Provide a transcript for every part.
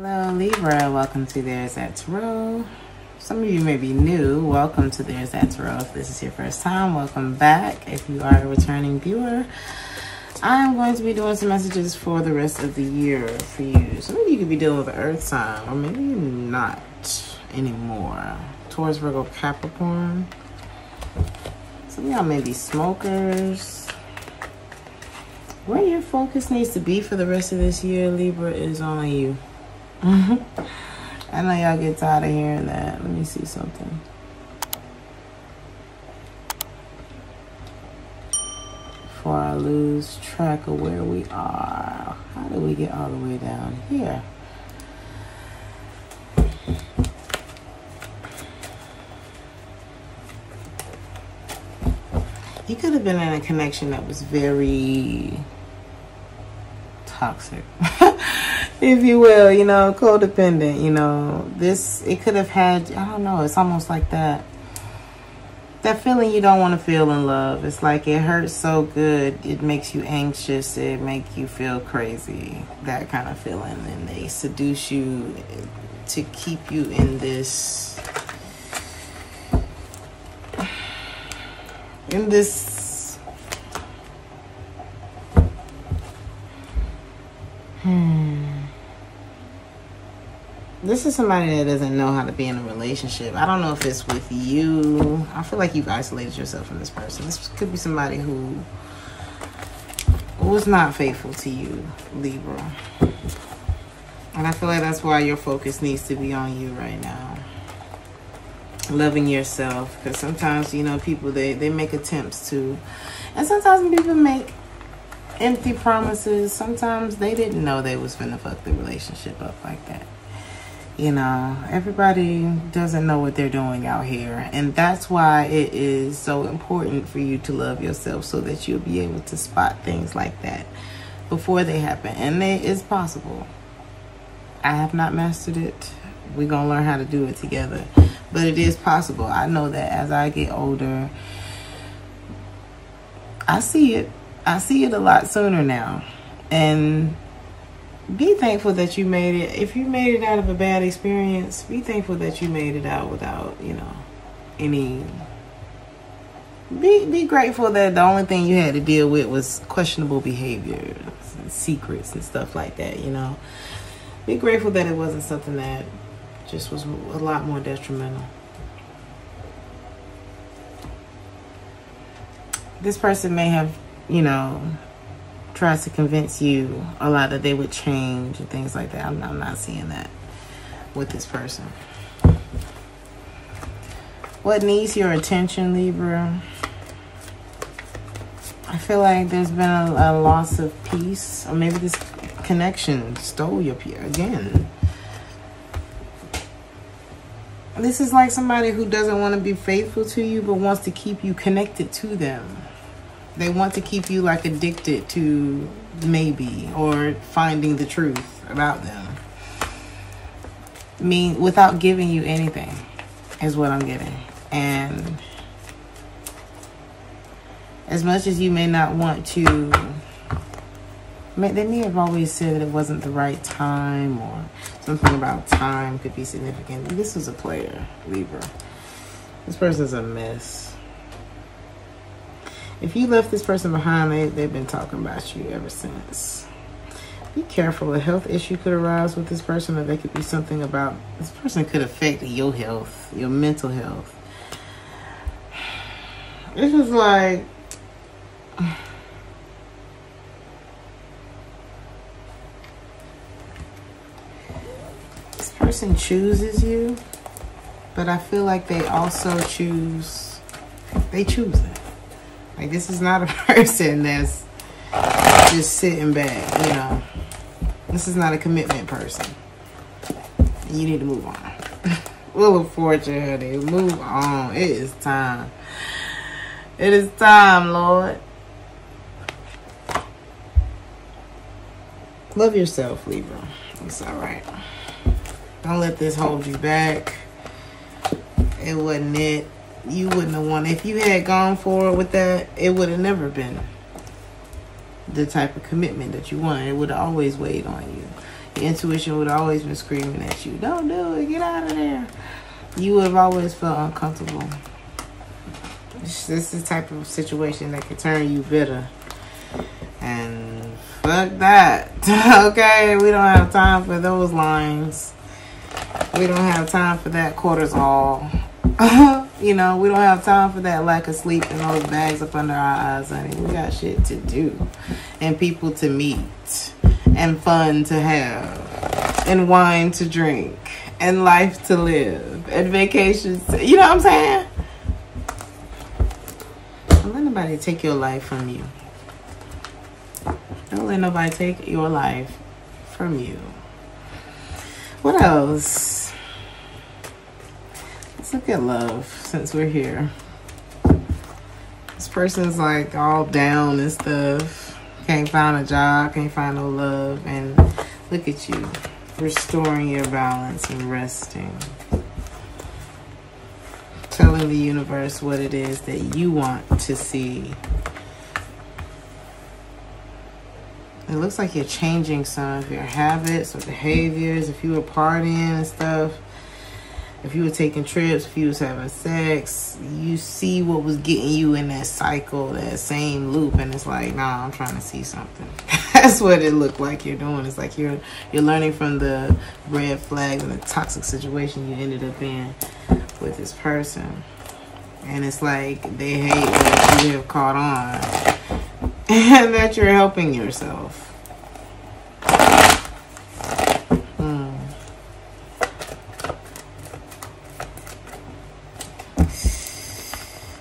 Hello Libra, welcome to Theresthattarot. Some of you may be new. Welcome to Theresthattarot. If this is your first time, welcome back. If you are a returning viewer, I'm going to be doing some messages for the rest of the year for you. Some of you could be dealing with the earth sign, or maybe not anymore. Taurus, Virgo, Capricorn. Some of y'all may be smokers. Where your focus needs to be for the rest of this year, Libra, is on you. I know y'all get tired of hearing that. Let me see something. Before I lose track of where we are. How did we get all the way down here? You could have been in a connection that was very toxic. If you will, you know, codependent, you know, it could have had, I don't know, it's almost like that feeling you don't want to feel in love. It's like it hurts so good, it makes you anxious, it makes you feel crazy, that kind of feeling. And they seduce you to keep you in this, This is somebody that doesn't know how to be in a relationship. I don't know if it's with you. I feel like you've isolated yourself from this person. This could be somebody who was not faithful to you, Libra. And I feel like that's why your focus needs to be on you right now. Loving yourself. Because sometimes, you know, people, they make attempts to. And sometimes people make empty promises. Sometimes they didn't know they was finna fuck the relationship up like that. You know, everybody doesn't know what they're doing out here. And that's why it is so important for you to love yourself, so that you'll be able to spot things like that before they happen. And it's possible. I have not mastered it. We're going to learn how to do it together. But it is possible. I know that as I get older, I see it. I see it a lot sooner now. And be thankful that you made it. If you made it out of a bad experience, be thankful that you made it out without, you know, any. Be grateful that the only thing you had to deal with was questionable behaviors and secrets and stuff like that, you know. Be grateful that it wasn't something that just was a lot more detrimental. This person may have, you know, tries to convince you a lot that they would change and things like that. I'm not seeing that with this person. What needs your attention, Libra? I feel like there's been a loss of peace, or maybe this connection stole your peace again. This is like somebody who doesn't want to be faithful to you, but wants to keep you connected to them. They want to keep you like addicted to maybe, or finding the truth about them. Without giving you anything is what I'm getting. And as much as you may not want to, they may have always said that it wasn't the right time, or something about time could be significant. This was a player, Libra. This person's a mess. If you left this person behind, they've been talking about you ever since. Be careful. A health issue could arise with this person, or there could be something about this person could affect your health, your mental health. This is like, this person chooses you, but I feel like they also choose it. Like, this is not a person that's just sitting back, you know. This is not a commitment person. You need to move on. Wheel of Fortune, honey. Move on. It is time. It is time, Lord. Love yourself, Libra. It's all right. Don't let this hold you back. It wasn't it. You wouldn't have won. If you had gone forward with that, it would have never been the type of commitment that you wanted. It would have always weighed on you. Your intuition would have always been screaming at you, don't do it, get out of there. You would have always felt uncomfortable. This is the type of situation that can turn you bitter. And fuck that. Okay, we don't have time for those lines. We don't have time for that cortisol. You know, we don't have time for that lack of sleep and those bags up under our eyes, honey. We got shit to do. And people to meet. And fun to have. And wine to drink. And life to live. And vacations to, you know what I'm saying? Don't let nobody take your life from you. Don't let nobody take your life from you. What else? Let's look at love since we're here. This person's like all down and stuff. Can't find a job, can't find no love. And look at you, restoring your balance and resting. Telling the universe what it is that you want to see. It looks like you're changing some of your habits or behaviors. If you were partying and stuff, if you were taking trips, if you was having sex, you see what was getting you in that cycle, that same loop, and it's like, nah, I'm trying to see something. That's what it looked like you're doing. It's like you're learning from the red flags and the toxic situation you ended up in with this person. And it's like they hate that you have caught on. And that you're helping yourself.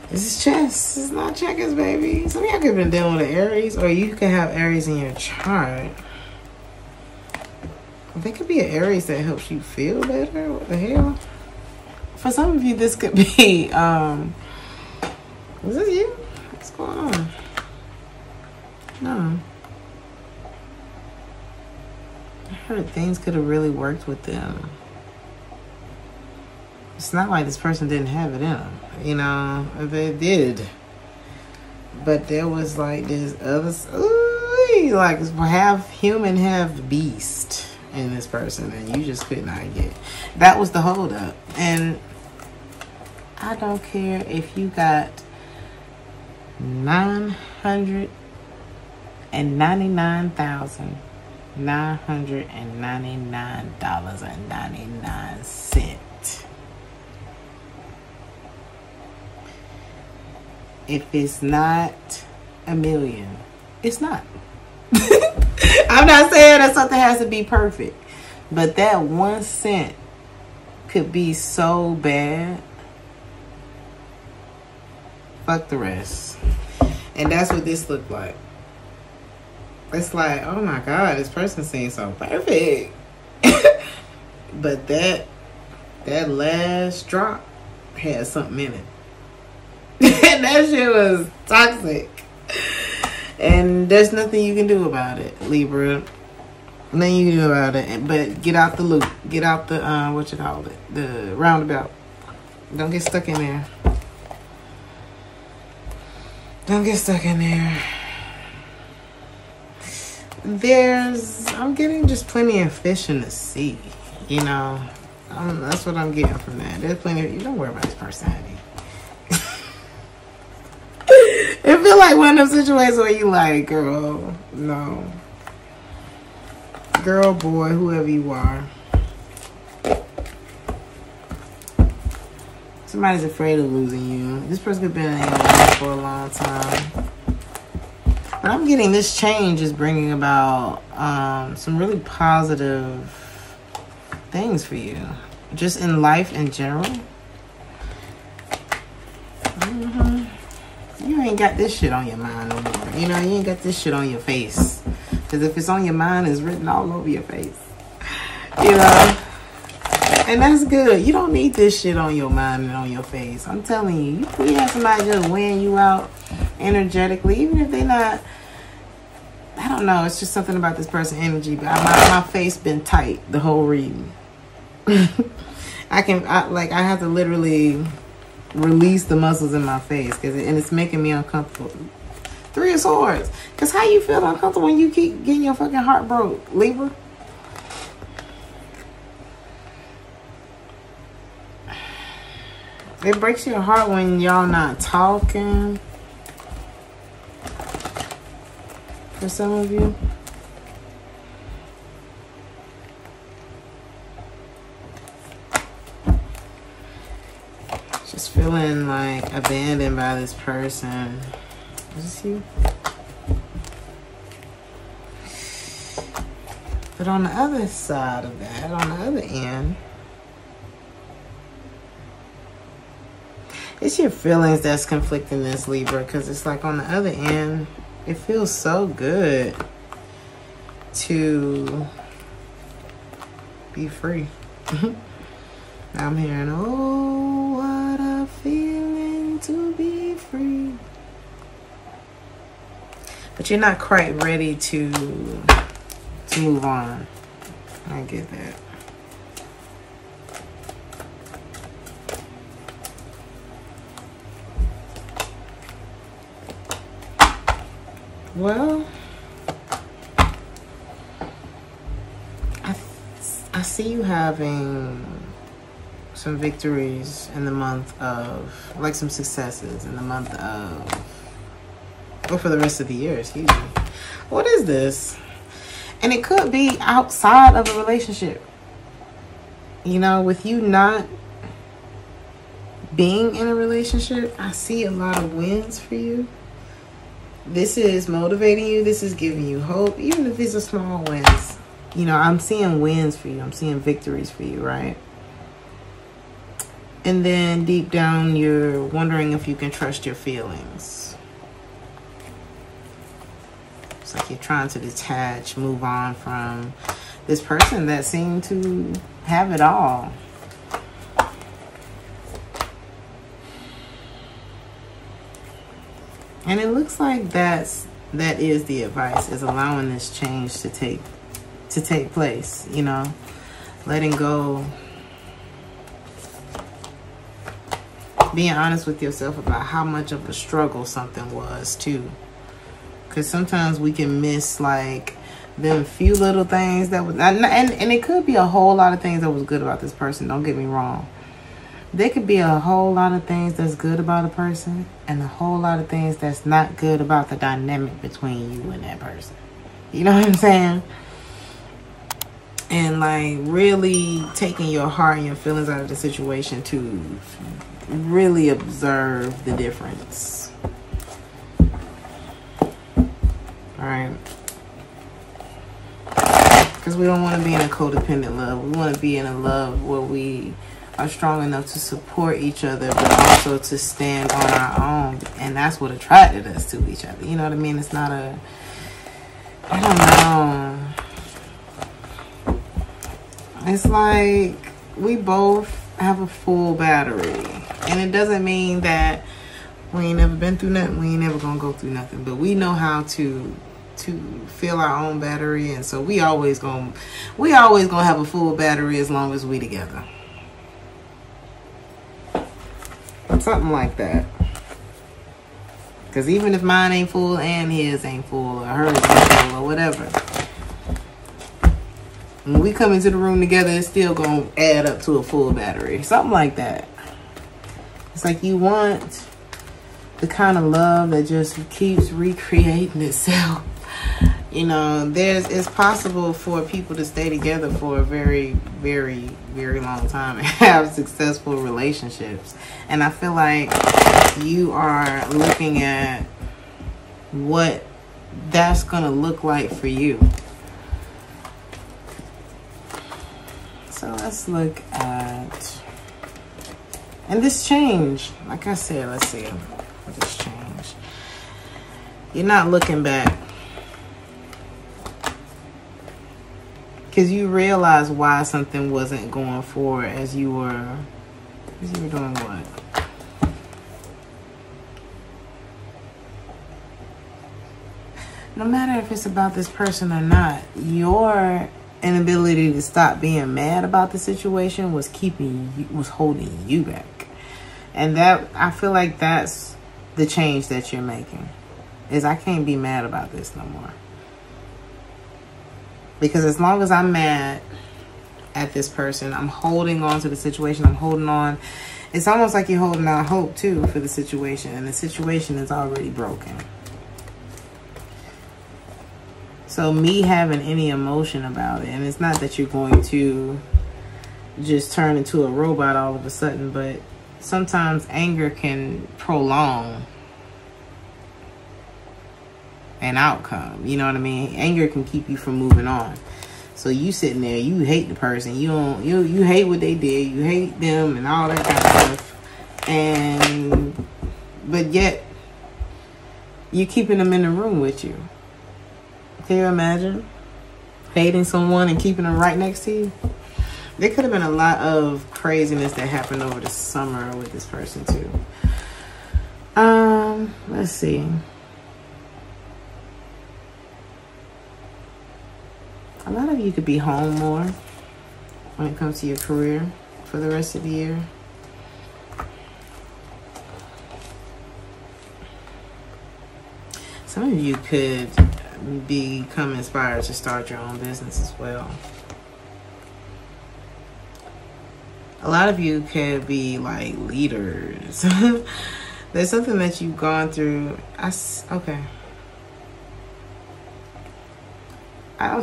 This is chess. This is not checkers, baby. Some of y'all could have been dealing with an Aries, or you could have Aries in your chart. There could be an Aries that helps you feel better. What the hell? For some of you, this could be, is this you? What's going on? No. I heard things could have really worked with them. It's not like this person didn't have it in them. You know, they did. But there was like this other, like half human, half beast in this person. And you just could not get. That was the hold up. And I don't care if you got $999,999.99. If it's not $1 million, it's not. I'm not saying that something has to be perfect, but that 1 cent could be so bad. Fuck the rest. And that's what this looked like. It's like, oh my God, this person seems so perfect. But that last drop had something in it. And that shit was toxic. And there's nothing you can do about it, Libra. Nothing you can do about it. But get out the loop. Get out the, what you call it? The roundabout. Don't get stuck in there. Don't get stuck in there. I'm getting just plenty of fish in the sea. You know, that's what I'm getting from that. There's plenty of, you don't worry about this person, honey. It feel like one of those situations where you like, girl, no. Girl, boy, whoever you are. Somebody's afraid of losing you. This person could have been in your life for a long time. But I'm getting this change is bringing about some really positive things for you. Just in life in general. You ain't got this shit on your mind no more. You know, you ain't got this shit on your face. Because if it's on your mind, it's written all over your face. You know? And that's good. You don't need this shit on your mind and on your face. I'm telling you. You have somebody just weighing you out energetically. Even if they're not, I don't know. It's just something about this person's energy. But my face been tight the whole reading. I have to literally release the muscles in my face. And it's making me uncomfortable. 3 of Swords. Because how you feel uncomfortable when you keep getting your fucking heart broke, Libra? It breaks your heart when y'all not talking. For some of you. Just feeling like abandoned by this person. Is this you? But on the other side of that, on the other end, it's your feelings that's conflicting this, Libra, because it's like on the other end, it feels so good to be free. I'm hearing, oh, what a feeling to be free. But you're not quite ready to move on. I get that. Well, I see you having some victories in the month of, like some successes in the month of, or for the rest of the year, excuse me. What is this? And it could be outside of a relationship. You know, with you not being in a relationship, I see a lot of wins for you. This is motivating you. This is giving you hope. Even if these are small wins. You know, I'm seeing wins for you. I'm seeing victories for you, right? And then deep down, you're wondering if you can trust your feelings. It's like you're trying to detach, move on from this person that seemed to have it all. And it looks like that is the advice, is allowing this change to take place, you know, letting go, being honest with yourself about how much of a struggle something was too. Because sometimes we can miss like them few little things that was, and it could be a whole lot of things that was good about this person. Don't get me wrong. There could be a whole lot of things that's good about a person and a whole lot of things that's not good about the dynamic between you and that person. You know what I'm saying? And like really taking your heart and your feelings out of the situation to really observe the difference. Alright? Because we don't want to be in a codependent love. We want to be in a love where we are strong enough to support each other, but also to stand on our own. And that's what attracted us to each other. You know what I mean? It's not a, I don't know. It's like we both have a full battery. And it doesn't mean that we ain't never been through nothing. We ain't never gonna go through nothing. But we know how to fill our own battery. And so we always gonna have a full battery as long as we together. Something like that. Because even if mine ain't full and his ain't full, or hers ain't full, or whatever, when we come into the room together, it's still gonna add up to a full battery. Something like that. It's like you want the kind of love that just keeps recreating itself. You know, it's possible for people to stay together for a very, very, very long time and have successful relationships. And I feel like you are looking at what that's going to look like for you. So let's look at, and this change, like I said, let's see this change. You're not looking back. Because you realize why something wasn't going forward as you were doing what? No matter if it's about this person or not, your inability to stop being mad about the situation was holding you back. And that, I feel like that's the change that you're making. Is I can't be mad about this no more. Because as long as I'm mad at this person. I'm holding on to the situation. I'm holding on. It's almost like you're holding out hope too for the situation, and the situation is already broken. So me having any emotion about it, and it's not that you're going to just turn into a robot all of a sudden, but sometimes anger can prolong an outcome. You know what I mean? Anger can keep you from moving on. So you sitting there, you hate the person, you hate what they did, you hate them and all that kind of stuff, but yet you're keeping them in the room with you. Can you imagine hating someone and keeping them right next to you? There could have been a lot of craziness that happened over the summer with this person too. Let's see. A lot of you could be home more when it comes to your career for the rest of the year. Some of you could become inspired to start your own business as well. A lot of you could be like leaders. There's something that you've gone through. Okay. I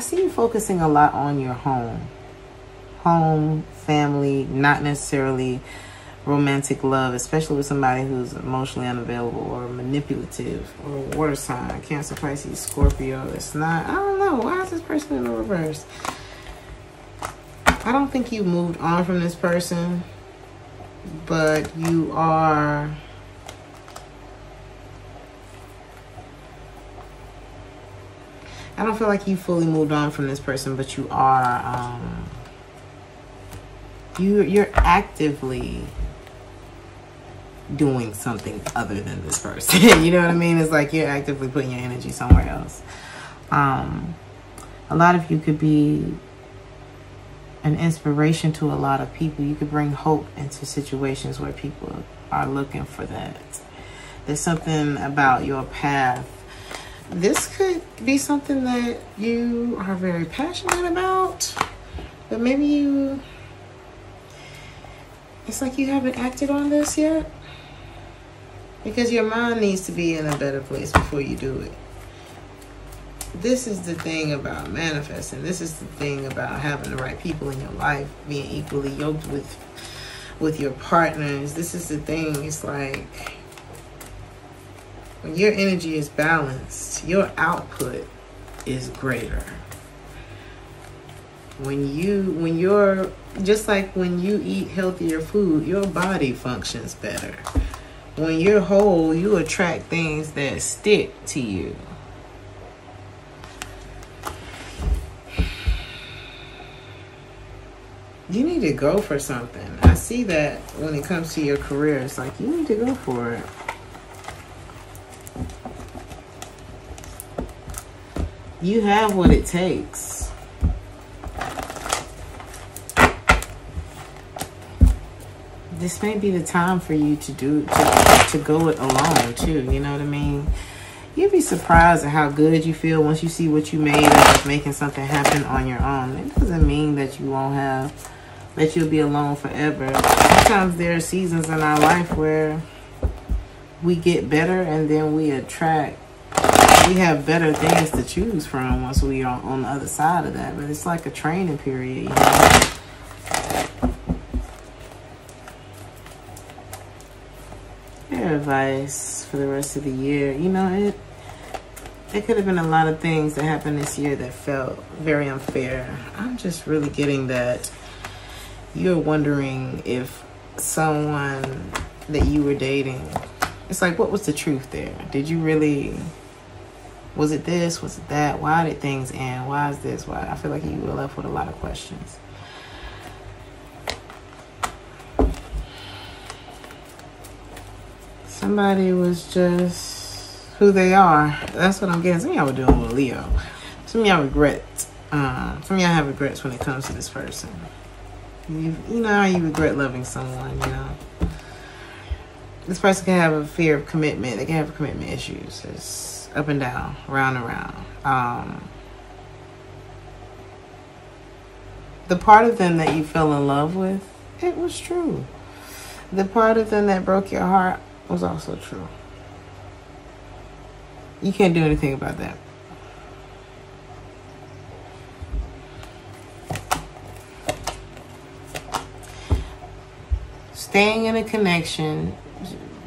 see you focusing a lot on your home, family, not necessarily romantic love, especially with somebody who's emotionally unavailable or manipulative or water sign, Cancer, Pisces, Scorpio. It's not, I don't know, why is this person in the reverse? I don't think you moved on from this person, but you are I don't feel like you fully moved on from this person, but you are, you're actively doing something other than this person. You know what I mean? It's like you're actively putting your energy somewhere else. A lot of you could be an inspiration to a lot of people. You could bring hope into situations where people are looking for that. There's something about your path. This could be something that you are very passionate about, but maybe it's like you haven't acted on this yet, because your mind needs to be in a better place before you do it. This is the thing about manifesting. This is the thing about having the right people in your life, being equally yoked with your partners. This is the thing. It's like, when your energy is balanced, your output is greater. When you're, just like when you eat healthier food, your body functions better. When you're whole, you attract things that stick to you. You need to go for something. I see that when it comes to your career, it's like you need to go for it. You have what it takes. This may be the time for you to go it alone too. You know what I mean? You'd be surprised at how good you feel once you see what you made of making something happen on your own. It doesn't mean that you'll be alone forever. Sometimes there are seasons in our life where we get better and then we have better things to choose from once we are on the other side of that. But it's like a training period, you know? Your advice for the rest of the year. You know, it could have been a lot of things that happened this year that felt very unfair. I'm just really getting that you're wondering if someone that you were dating, it's like, what was the truth there? Did you really... Was it this? Was it that? Why did things end? Why is this? Why? I feel like you were left with a lot of questions. Somebody was just who they are. That's what I'm getting. Some of y'all were dealing with Leo. Some of y'all regret. Some of y'all have regrets when it comes to this person. You know how you regret loving someone, you know. This person can have a fear of commitment. They can have commitment issues. It's up and down, round and round. The part of them that you fell in love with, it was true. The part of them that broke your heart was also true. You can't do anything about that. Staying in a connection,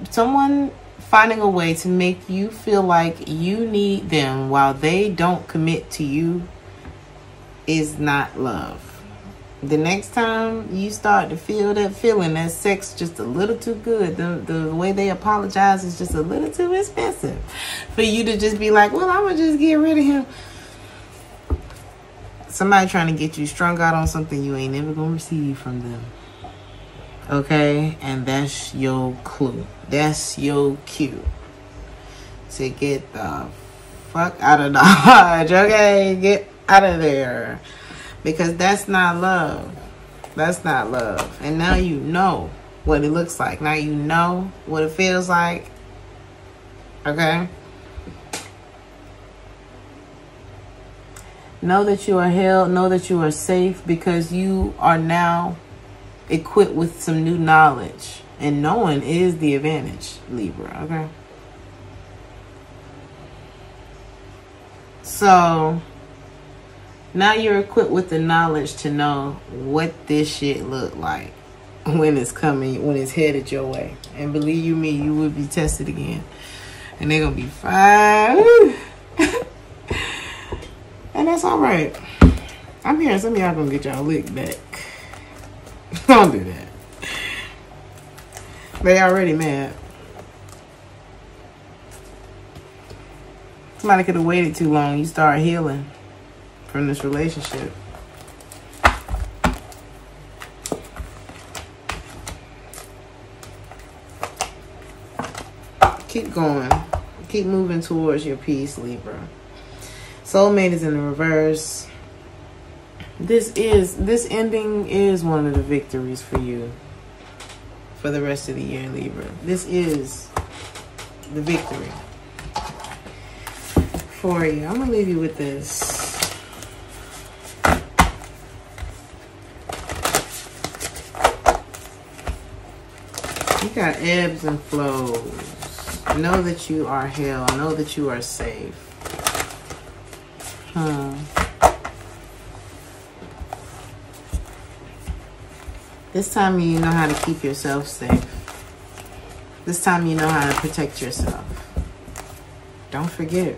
someone finding a way to make you feel like you need them while they don't commit to you is not love. The next time you start to feel that feeling, that sex just a little too good, the way they apologize is just a little too expensive for you to just be like, well, I'm going to just get rid of him. Somebody trying to get you strung out on something you ain't never going to receive from them. Okay? And that's your clue. That's your cue to get the fuck out of Dodge. Okay? Get out of there. Because that's not love. That's not love. And now you know what it looks like. Now you know what it feels like. Okay? Know that you are held. Know that you are safe because you are now equipped with some new knowledge. And knowing is the advantage, Libra. Okay? So now you're equipped with the knowledge to know what this shit look like when it's coming, when it's headed your way. And believe you me, you will be tested again. And they're going to be fine. And that's all right. I'm hearing some of y'all going to get y'all licked back. Don't do that. They already mad. Somebody could have waited too long. You start healing from this relationship. Keep going. Keep moving towards your peace, Libra. Soulmate is in the reverse. This ending is one of the victories for you for the rest of the year, Libra. This is the victory for you. I'm gonna leave you with this. You got ebbs and flows. Know that you are held. Know that you are safe. This time you know how to keep yourself safe. This time you know how to protect yourself. Don't forget.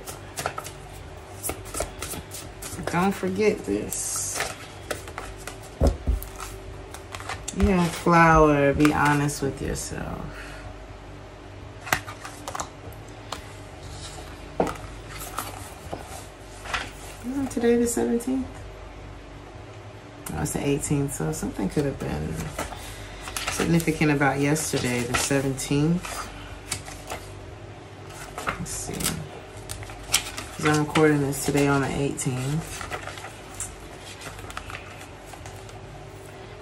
Don't forget this. You have flower. Be honest with yourself. Isn't today the 17th? No, it's the 18th. So something could have been significant about yesterday, the 17th. Let's see. Because I'm recording this today on the 18th.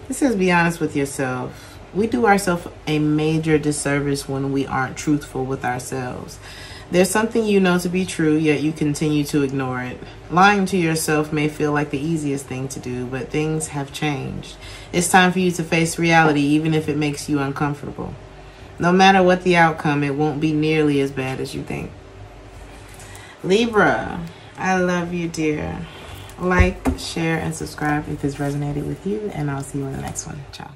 It says be honest with yourself. We do ourselves a major disservice when we aren't truthful with ourselves. There's something you know to be true, yet you continue to ignore it. Lying to yourself may feel like the easiest thing to do, but things have changed. It's time for you to face reality, even if it makes you uncomfortable. No matter what the outcome, it won't be nearly as bad as you think. Libra, I love you, dear. Like, share, and subscribe if this resonated with you, and I'll see you in the next one. Ciao.